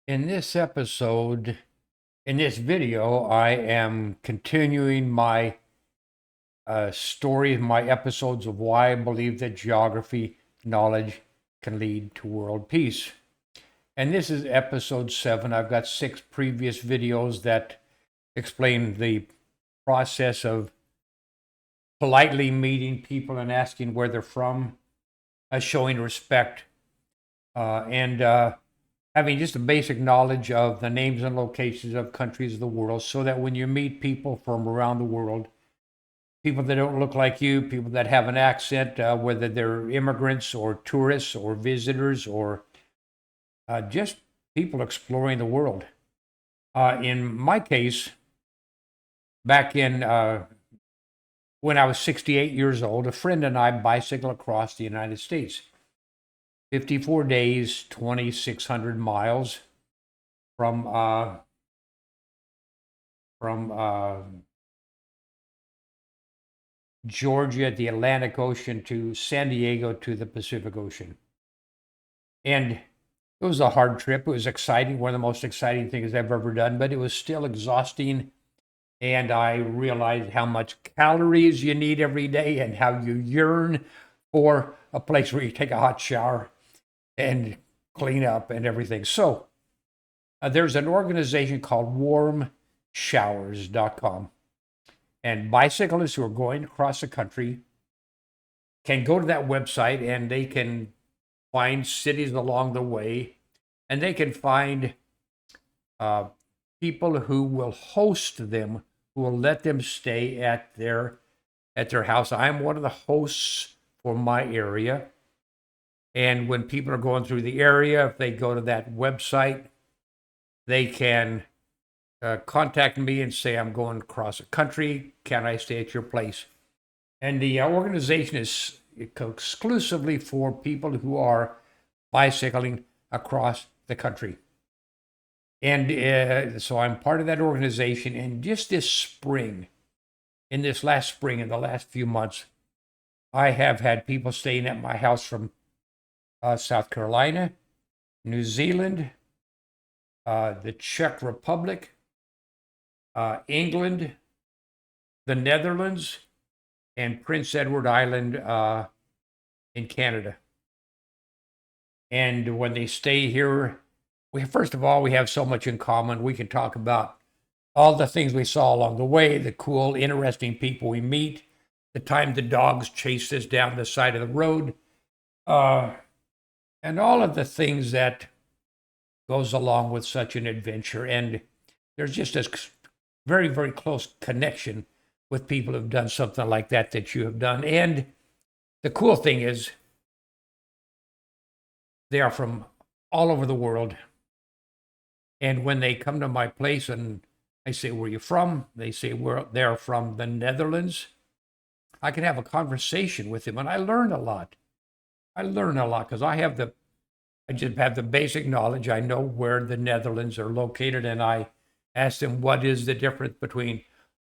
In this episode, in this video, I am continuing my story, my episodes of why I believe that geography knowledge can lead to world peace. And this is episode 7. I've got 6 previous videos that explain the process of politely meeting people and asking where they're from, showing respect, and having just a basic knowledge of the names and locations of countries of the world so that when you meet people from around the world, people that don't look like you, people that have an accent, whether they're immigrants or tourists or visitors or just people exploring the world. In my case, back in when I was 68 years old, a friend and I bicycled across the United States. 54 days, 2,600 miles from Georgia at the Atlantic Ocean to San Diego to the Pacific Ocean. And it was a hard trip. It was exciting, one of the most exciting things I've ever done, but it was still exhausting. And I realized how much calories you need every day and how you yearn for a place where you take a hot shower and clean up and everything. So there's an organization called warmshowers.com. And bicyclists who are going across the country can go to that website and they can find cities along the way, and they can find people who will host them, who will let them stay at their house. I'm one of the hosts for my area. And when people are going through the area, if they go to that website, they can contact me and say, I'm going across the country. Can I stay at your place? And the organization is exclusively for people who are bicycling across the country. And so I'm part of that organization. And just this spring, in the last few months, I have had people staying at my house from South Carolina, New Zealand, the Czech Republic, England, the Netherlands, and Prince Edward Island in Canada. And when they stay here, first of all, we have so much in common. We can talk about all the things we saw along the way, the cool, interesting people we meet, the time the dogs chased us down the side of the road, and all of the things that goes along with such an adventure. And there's just this very, very close connection with people who've done something like that you have done. And the cool thing is, they are from all over the world. And when they come to my place and I say, where are you from? They say, they're from the Netherlands. I can have a conversation with them and I learn a lot. Because I just have the basic knowledge. I know where the Netherlands are located, and I ask them, what is the difference between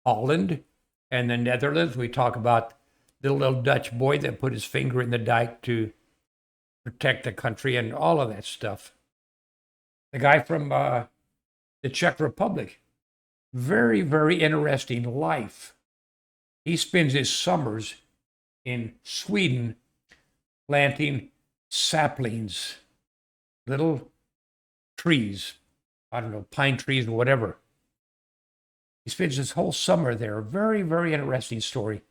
Holland and the Netherlands? We talk about the little Dutch boy that put his finger in the dike to protect the country and all of that stuff. The guy from the Czech Republic, very, very interesting life. He spends his summers in Sweden planting saplings, little trees, I don't know, pine trees or whatever. He spends his whole summer there. Very, very interesting story.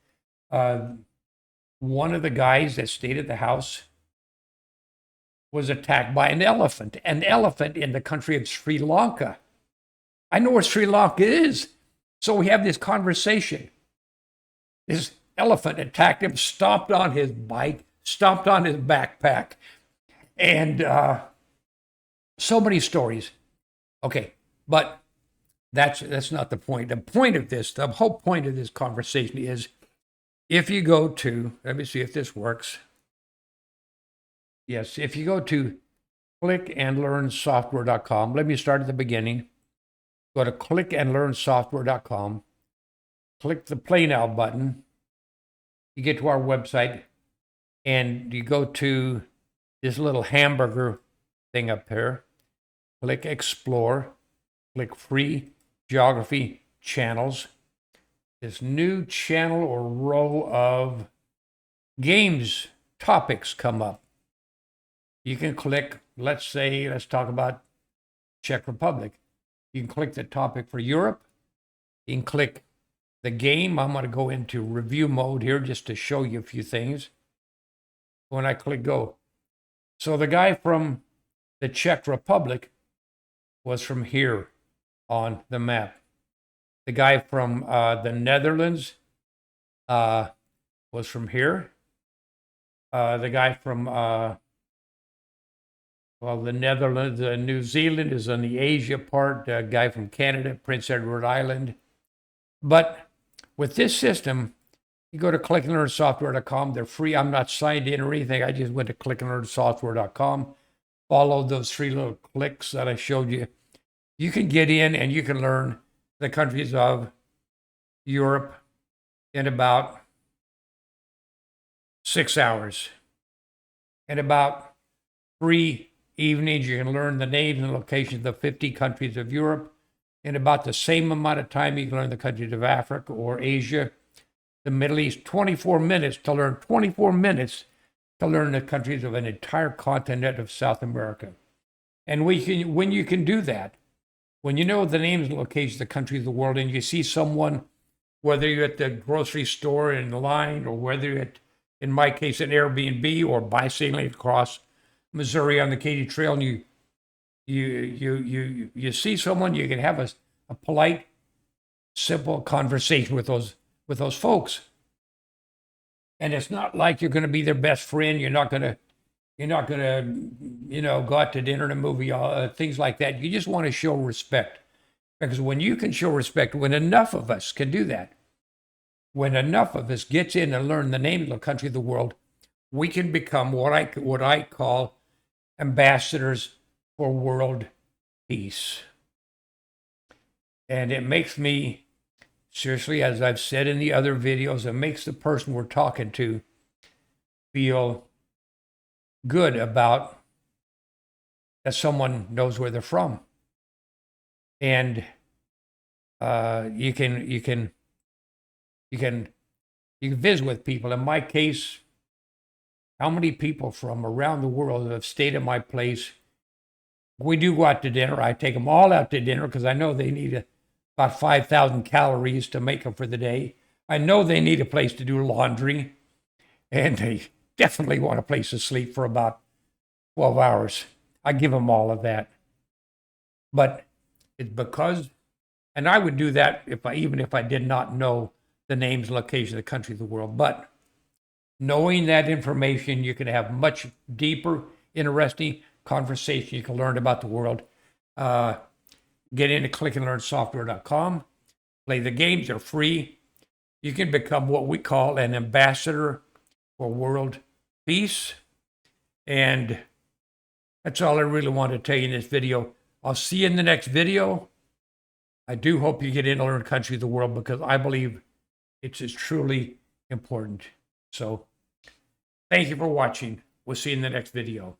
One of the guys that stayed at the house was attacked by an elephant in the country of Sri Lanka. I know where Sri Lanka is. So we have this conversation. This elephant attacked him, stomped on his bike, stomped on his backpack, and so many stories. Okay, but that's not the point. The whole point of this conversation is, if you go to, let me see if this works. Yes, if you go to clickandlearnsoftware.com, let me start at the beginning. Go to clickandlearnsoftware.com, click the Play Now button. You get to our website, and you go to this little hamburger thing up here. click Explore, click Free Geography Channels. This new channel or row of games topics come up. You can click, let's talk about Czech Republic. You can click the topic for Europe. You can click the game. I'm going to go into review mode here just to show you a few things. When I click go. So the guy from the Czech Republic was from here on the map. The guy from the Netherlands was from here. The guy from the Netherlands, New Zealand is on the Asia part. The guy from Canada, Prince Edward Island. But with this system, you go to clickandlearnsoftware.com. They're free. I'm not signed in or anything. I just went to clickandlearnsoftware.com. Follow those 3 little clicks that I showed you. You can get in and you can learn the countries of Europe in about 6 hours. In about 3 evenings, you can learn the names and locations of the 50 countries of Europe. In about the same amount of time, you can learn the countries of Africa or Asia, the Middle East. 24 minutes to learn the countries of an entire continent of South America. And when you can do that, when you know the names and locations of the countries of the world, and you see someone, whether you're at the grocery store in line, or whether you're at, in my case, an Airbnb, or bicycling across Missouri on the Katy Trail, and you see someone, you can have a polite, simple conversation with those folks. And it's not like you're going to be their best friend. You're not going to, go out to dinner and a movie, things like that. You just want to show respect. Because when you can show respect, when enough of us can do that, when enough of us gets in and learn the name of the country of the world, we can become what I call ambassadors for world peace. And it makes me, seriously, as I've said in the other videos, it makes the person we're talking to feel good about that someone knows where they're from. And you can visit with people. In my case, how many people from around the world have stayed at my place? We do go out to dinner. I take them all out to dinner because I know they need about 5,000 calories to make up for the day. I know they need a place to do laundry, and they definitely want a place to sleep for about 12 hours. I give them all of that. But it's because, and I would do that even if I did not know the names and locations of the country of the world. But knowing that information, you can have much deeper, interesting conversation. You can learn about the world. Get into clickandlearnsoftware.com. Play the games. They're free. You can become what we call an ambassador for world peace. And that's all I really want to tell you in this video. I'll see you in the next video. I do hope you get in to learn country of the world, because I believe it's truly important. So thank you for watching. We'll see you in the next video.